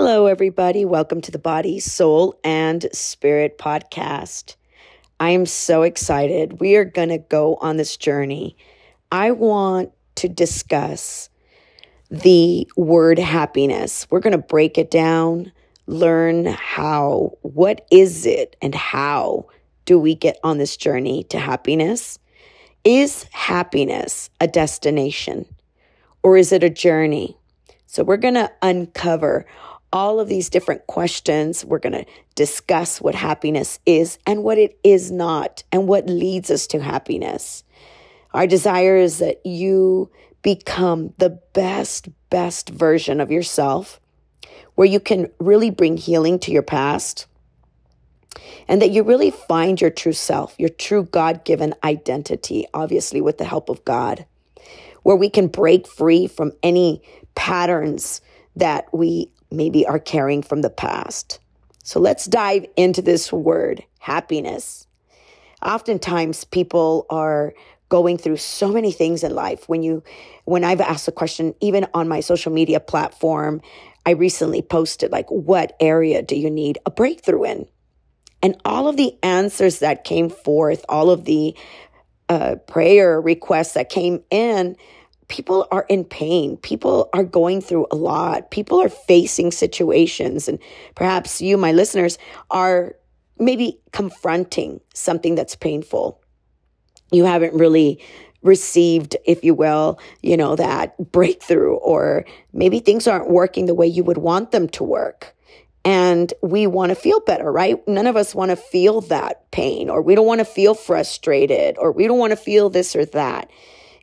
Hello, everybody. Welcome to the Body, Soul, and Spirit podcast. I am so excited. We are going to go on this journey. I want to discuss the word happiness. We're going to break it down, learn what is it, and how do we get on this journey to happiness? Is happiness a destination, or is it a journey? So we're going to uncover all of these different questions. We're going to discuss what happiness is and what it is not, and what leads us to happiness. Our desire is that you become the best version of yourself, where you can really bring healing to your past, and that you really find your true self, your true God-given identity, obviously with the help of God, where we can break free from any patterns that we maybe are carrying from the past. So let's dive into this word, happiness. Oftentimes people are going through so many things in life. When I've asked the question, even on my social media platform, I recently posted, what area do you need a breakthrough in? And all of the answers that came forth, all of the prayer requests that came in, people are in pain. People are going through a lot. People are facing situations. And perhaps you, my listeners, are maybe confronting something that's painful. You haven't really received, if you will, that breakthrough, or maybe things aren't working the way you would want them to work. And we want to feel better, right? None of us want to feel that pain, or we don't want to feel frustrated, or we don't want to feel this or that.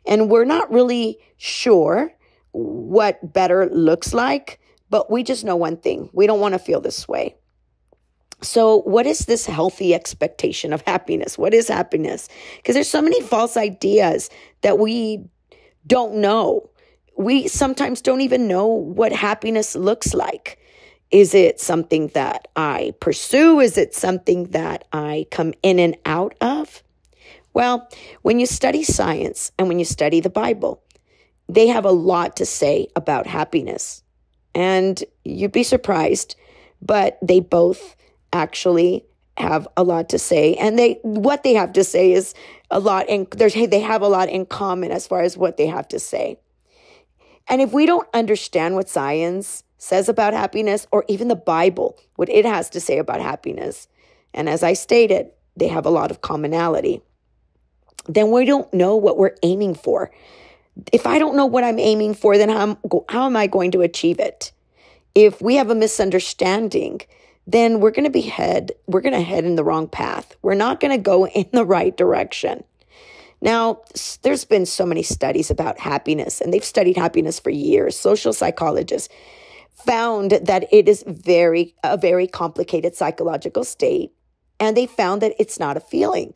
And we're not really sure what better looks like, but we just know one thing. We don't want to feel this way. So what is this healthy expectation of happiness? What is happiness? Because there's so many false ideas that we don't know. We sometimes don't even know what happiness looks like. Is it something that I pursue? Is it something that I come in and out of? Well, when you study science and when you study the Bible, they have a lot to say about happiness. And you'd be surprised, but they both actually have a lot to say. And what they have to say is a lot, and they have a lot in common as far as what they have to say. And if we don't understand what science says about happiness, or even the Bible, what it has to say about happiness, and as I stated, they have a lot of commonality, then we don't know what we're aiming for. If I don't know what I'm aiming for, then how am I going to achieve it? If we have a misunderstanding, then we're going to head in the wrong path. We're not going to go in the right direction. Now, there's been so many studies about happiness, and they've studied happiness for years. Social psychologists found that it is a very complicated psychological state, and they found that it's not a feeling.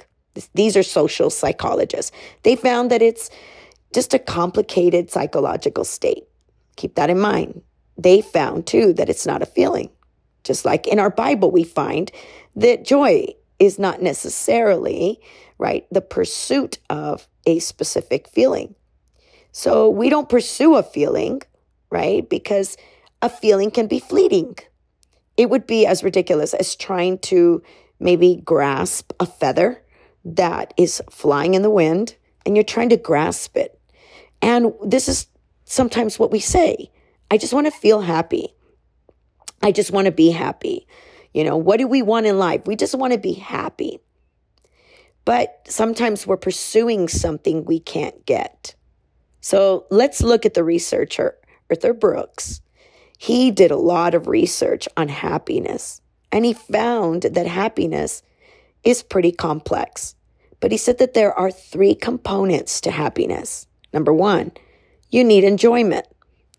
These are social psychologists. They found that it's just a complicated psychological state. Keep that in mind. They found, too, that it's not a feeling. Just like in our Bible, we find that joy is not necessarily, right, the pursuit of a specific feeling. So we don't pursue a feeling, right, because a feeling can be fleeting. It would be as ridiculous as trying to maybe grasp a feather that is flying in the wind, and you're trying to grasp it. And this is sometimes what we say. I just want to feel happy. I just want to be happy. What do we want in life? We just want to be happy. But sometimes we're pursuing something we can't get. So let's look at the researcher, Arthur Brooks. He did a lot of research on happiness, and he found that happiness is pretty complex. But he said that there are 3 components to happiness. Number 1, you need enjoyment.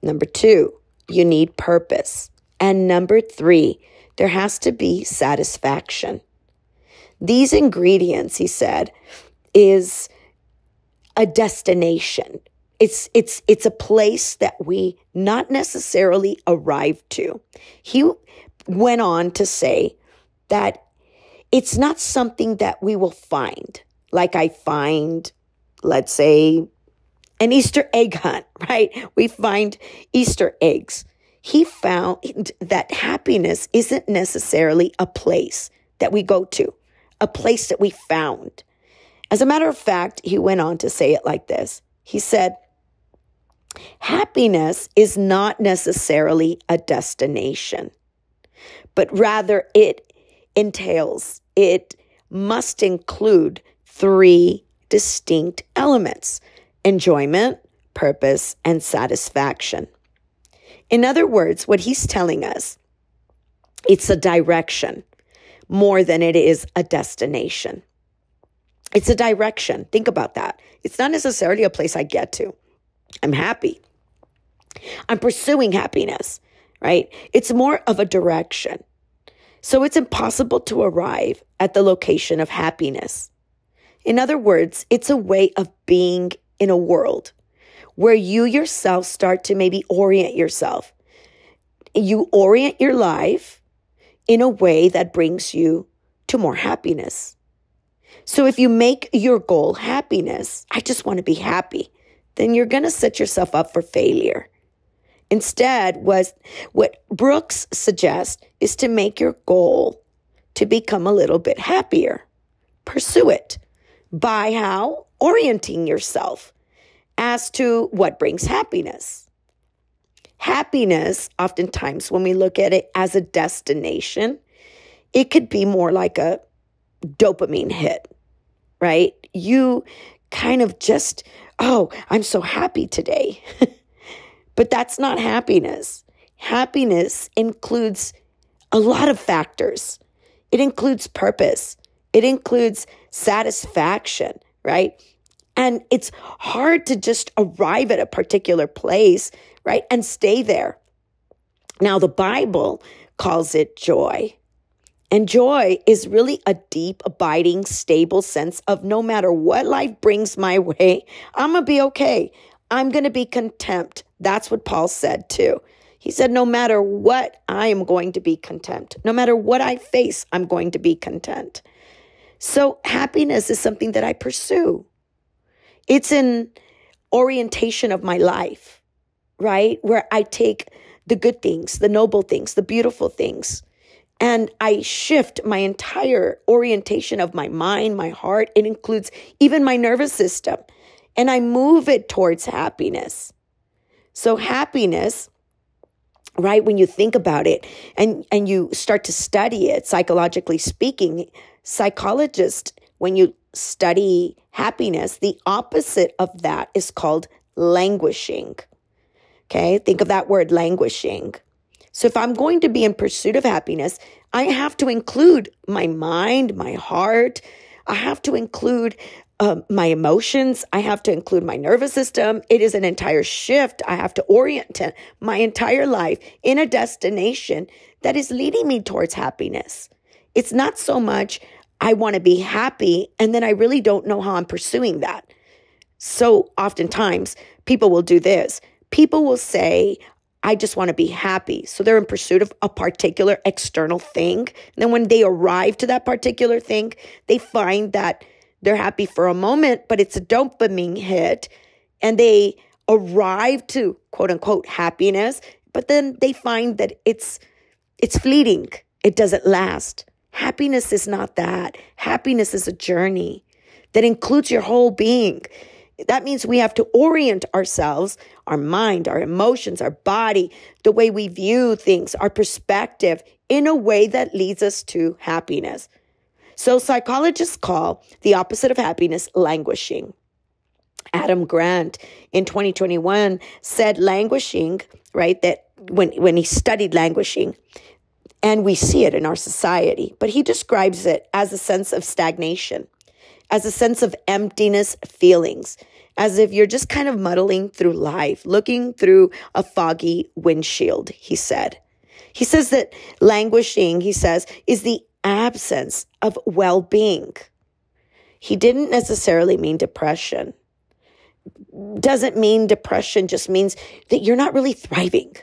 Number 2, you need purpose. And number 3, there has to be satisfaction. These ingredients, he said, is a destination. It's a place that we not necessarily arrive to. He went on to say that it's not something that we will find. Like I find, let's say, an Easter egg hunt, right? We find Easter eggs. he found that happiness isn't necessarily a place that we go to, a place that we found. As a matter of fact, he went on to say it like this. He said, happiness is not necessarily a destination, but rather it must include three distinct elements: enjoyment, purpose, and satisfaction. In other words, what he's telling us, it's a direction more than it is a destination. It's a direction. Think about that. It's not necessarily a place I get to. I'm happy. I'm pursuing happiness, right? It's more of a direction. So it's impossible to arrive at the location of happiness. In other words, it's a way of being in a world where you yourself start to maybe orient yourself. You orient your life in a way that brings you to more happiness. So if you make your goal happiness, I just want to be happy, then you're going to set yourself up for failure. Instead, what Brooks suggests is to make your goal to become a little bit happier. Pursue it. By how? Orienting yourself as to what brings happiness. Happiness, oftentimes when we look at it as a destination, it could be more like a dopamine hit, right? You kind of just, oh, I'm so happy today. But that's not happiness. Happiness includes a lot of factors. It includes purpose. It includes satisfaction, right? And it's hard to just arrive at a particular place, right? And stay there. Now, the Bible calls it joy. And joy is really a deep, abiding, stable sense of no matter what life brings my way, I'm going to be okay. I'm going to be content. That's what Paul said too. He said, no matter what, I am going to be content. No matter what I face, I'm going to be content. So happiness is something that I pursue. It's an orientation of my life, right? Where I take the good things, the noble things, the beautiful things, and I shift my entire orientation of my mind, my heart. It includes even my nervous system, and I move it towards happiness. So happiness, right, when you think about it and you start to study it, psychologically speaking, psychologists, when you study happiness, the opposite of that is called languishing. Okay, think of that word, languishing. So if I'm going to be in pursuit of happiness, I have to include my mind, my heart. I have to include my emotions. I have to include my nervous system. It is an entire shift. I have to orient my entire life in a destination that is leading me towards happiness. It's not so much I want to be happy and then I really don't know how I'm pursuing that. So oftentimes people will do this. People will say, I just want to be happy. So they're in pursuit of a particular external thing. And then when they arrive to that particular thing, they find that they're happy for a moment, but it's a dopamine hit. And they arrive to quote unquote happiness, but then they find that it's fleeting. It doesn't last. Happiness is not that. Happiness is a journey that includes your whole being. That means we have to orient ourselves, our mind, our emotions, our body, the way we view things, our perspective, in a way that leads us to happiness. So psychologists call the opposite of happiness languishing. Adam Grant in 2021 said languishing, right, that when he studied languishing, and we see it in our society, but he describes it as a sense of stagnation, as a sense of emptiness feelings, as if you're just kind of muddling through life, looking through a foggy windshield, he said. He says that languishing, he says, is the absence of well-being. He didn't necessarily mean depression. Doesn't mean depression, just means that you're not really thriving.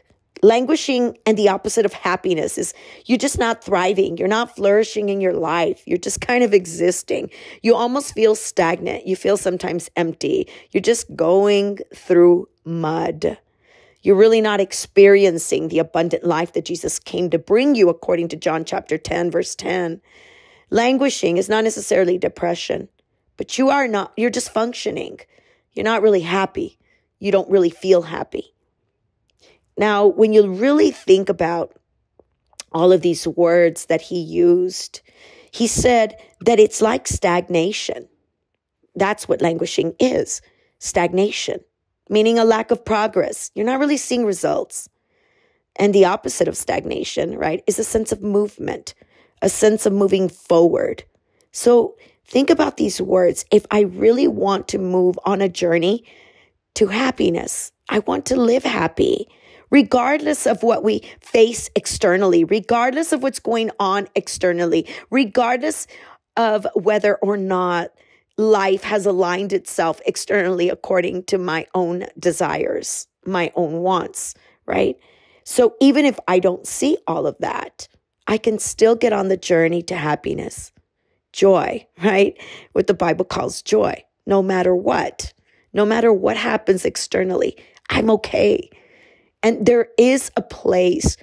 Languishing and the opposite of happiness is you're just not thriving. You're not flourishing in your life. You're just kind of existing. You almost feel stagnant. You feel sometimes empty. You're just going through mud. You're really not experiencing the abundant life that Jesus came to bring you, according to John chapter 10, verse 10. Languishing is not necessarily depression, but you're just functioning. You're not really happy. You don't really feel happy. Now, when you really think about all of these words that he used, he said that it's like stagnation. That's what languishing is, stagnation, meaning a lack of progress. You're not really seeing results. And the opposite of stagnation, right, is a sense of movement, a sense of moving forward. So think about these words. If I really want to move on a journey to happiness, I want to live happy, regardless of what we face externally, regardless of what's going on externally, regardless of whether or not life has aligned itself externally according to my own desires, my own wants, right? So even if I don't see all of that, I can still get on the journey to happiness, joy, right? What the Bible calls joy, no matter what happens externally, I'm okay. And there is a place,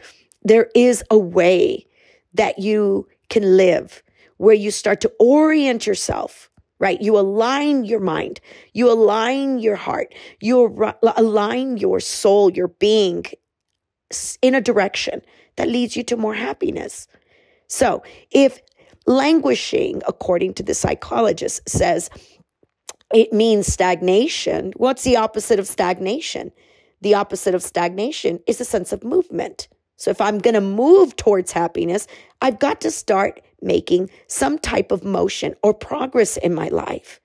there is a way that you can live where you start to orient yourself, right? You align your mind, you align your heart, you align your soul, your being in a direction that leads you to more happiness. So if languishing, according to the psychologist, says it means stagnation, what's the opposite of stagnation? The opposite of stagnation is a sense of movement. So if I'm going to move towards happiness, I've got to start making some type of motion or progress in my life.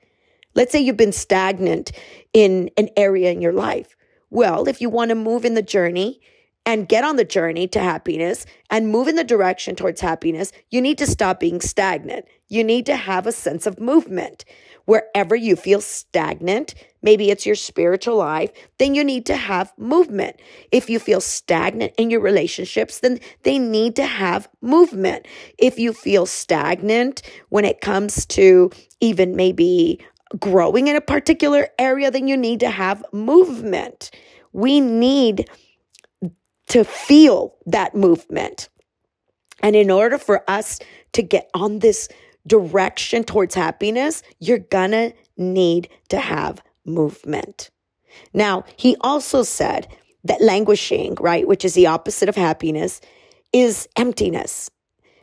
Let's say you've been stagnant in an area in your life. Well, if you want to move in the journey and get on the journey to happiness and move in the direction towards happiness, you need to stop being stagnant. You need to have a sense of movement. Wherever you feel stagnant, maybe it's your spiritual life, then you need to have movement. If you feel stagnant in your relationships, then they need to have movement. If you feel stagnant when it comes to even maybe growing in a particular area, then you need to have movement. We need to feel that movement. And in order for us to get on this direction towards happiness, you're gonna need to have movement. Now, he also said that languishing, right, which is the opposite of happiness, is emptiness.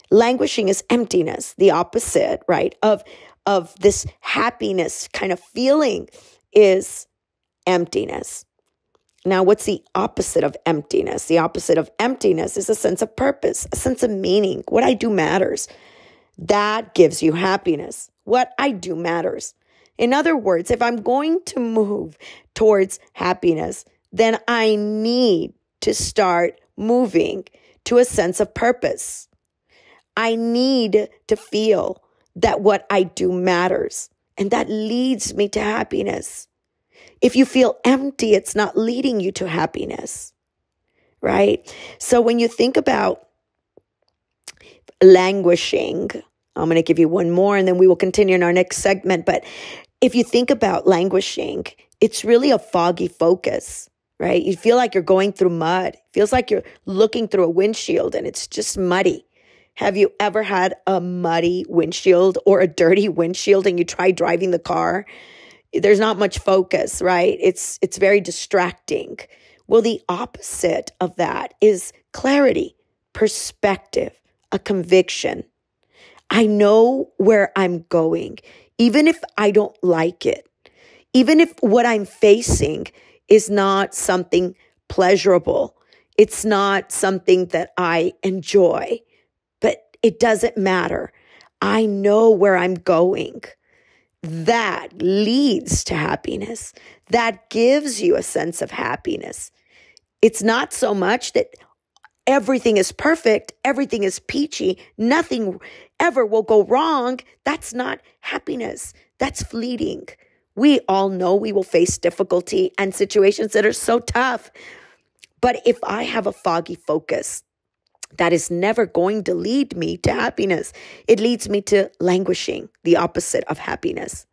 Languishing is emptiness, the opposite, right, of this happiness kind of feeling is emptiness. Now, what's the opposite of emptiness? The opposite of emptiness is a sense of purpose, a sense of meaning. What I do matters. That gives you happiness. What I do matters. In other words, if I'm going to move towards happiness, then I need to start moving to a sense of purpose. I need to feel that what I do matters, and that leads me to happiness. If you feel empty, it's not leading you to happiness, right? So when you think about languishing, I'm going to give you one more and then we will continue in our next segment. But if you think about languishing, it's really a foggy focus, right? You feel like you're going through mud. It feels like you're looking through a windshield and it's just muddy. Have you ever had a muddy windshield or a dirty windshield and you try driving the car? There's not much focus, right? It's very distracting. Well, the opposite of that is clarity, perspective, a conviction. I know where I'm going, even if I don't like it, even if what I'm facing is not something pleasurable. It's not something that I enjoy, but it doesn't matter. I know where I'm going. That leads to happiness. That gives you a sense of happiness. It's not so much that everything is perfect, everything is peachy, nothing ever will go wrong. That's not happiness. That's fleeting. We all know we will face difficulty and situations that are so tough. But if I have a foggy focus, that is never going to lead me to happiness. It leads me to languishing, the opposite of happiness.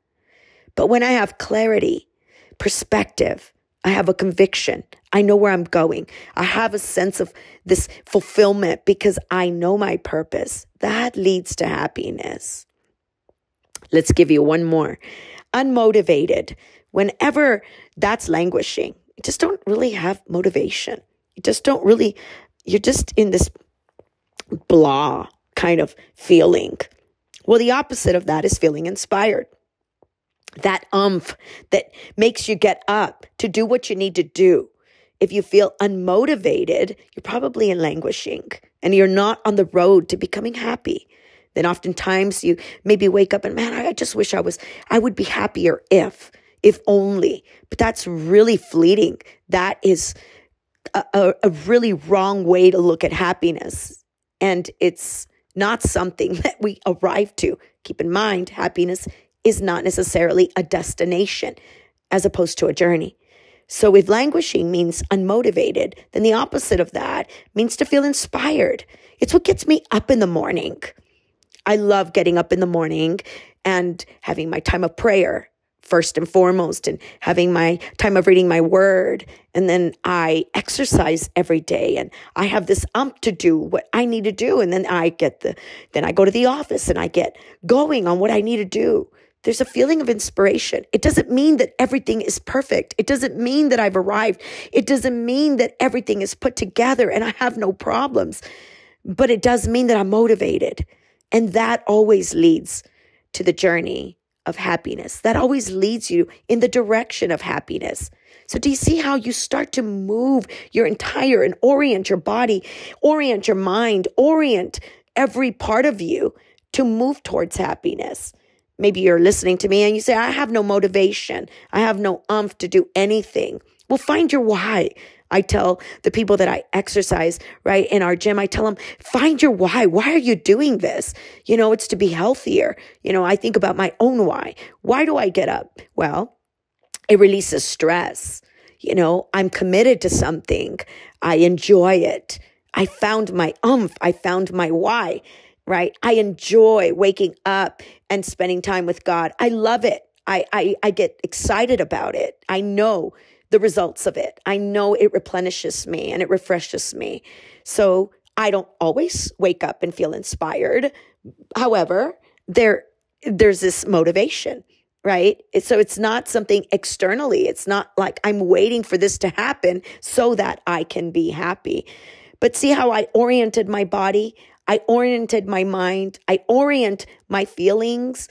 But when I have clarity, perspective, I have a conviction. I know where I'm going. I have a sense of this fulfillment because I know my purpose. That leads to happiness. Let's give you one more. Unmotivated. Whenever that's languishing, you just don't really have motivation. You're just in this blah kind of feeling. Well, the opposite of that is feeling inspired. That that makes you get up to do what you need to do. If you feel unmotivated, you're probably in languishing and you're not on the road to becoming happy. Then oftentimes you maybe wake up and, man, I just wish I would be happier if only. But that's really fleeting. That is a really wrong way to look at happiness. And it's not something that we arrive to. Keep in mind, happiness is not necessarily a destination as opposed to a journey. So if languishing means unmotivated, then the opposite of that means to feel inspired. It's what gets me up in the morning. I love getting up in the morning and having my time of prayer first and foremost, and having my time of reading my word. And then I exercise every day and I have this to do what I need to do. And then I go to the office and I get going on what I need to do. There's a feeling of inspiration. It doesn't mean that everything is perfect. It doesn't mean that I've arrived. It doesn't mean that everything is put together and I have no problems. But it does mean that I'm motivated. And that always leads to the journey of happiness. That always leads you in the direction of happiness. So do you see how you start to move your entire and orient your body, orient your mind, orient every part of you to move towards happiness? Maybe you're listening to me and you say, I have no motivation. I have no to do anything. Well, find your why. I tell the people that I exercise, right, in our gym, I tell them, find your why. Why are you doing this? It's to be healthier. I think about my own why. Why do I get up? Well, it releases stress. I'm committed to something. I enjoy it. I found my I found my why, right? I enjoy waking up and spending time with God. I love it. I get excited about it. I know the results of it. I know it replenishes me and it refreshes me. So I don't always wake up and feel inspired. However, there's this motivation, right? So it's not something externally. It's not like I'm waiting for this to happen so that I can be happy. But see how I oriented my body? I oriented my mind. I orient my feelings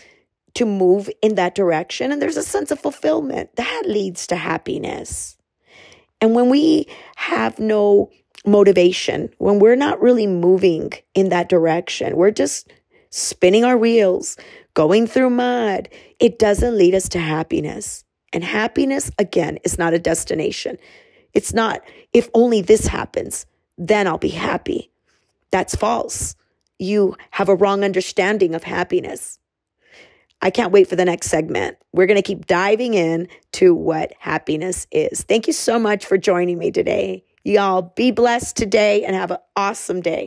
to move in that direction. And there's a sense of fulfillment that leads to happiness. And when we have no motivation, when we're not really moving in that direction, we're just spinning our wheels, going through mud, it doesn't lead us to happiness. And happiness, again, is not a destination. It's not, if only this happens, then I'll be happy. That's false. You have a wrong understanding of happiness. I can't wait for the next segment. We're going to keep diving in to what happiness is. Thank you so much for joining me today. Y'all be blessed today and have an awesome day.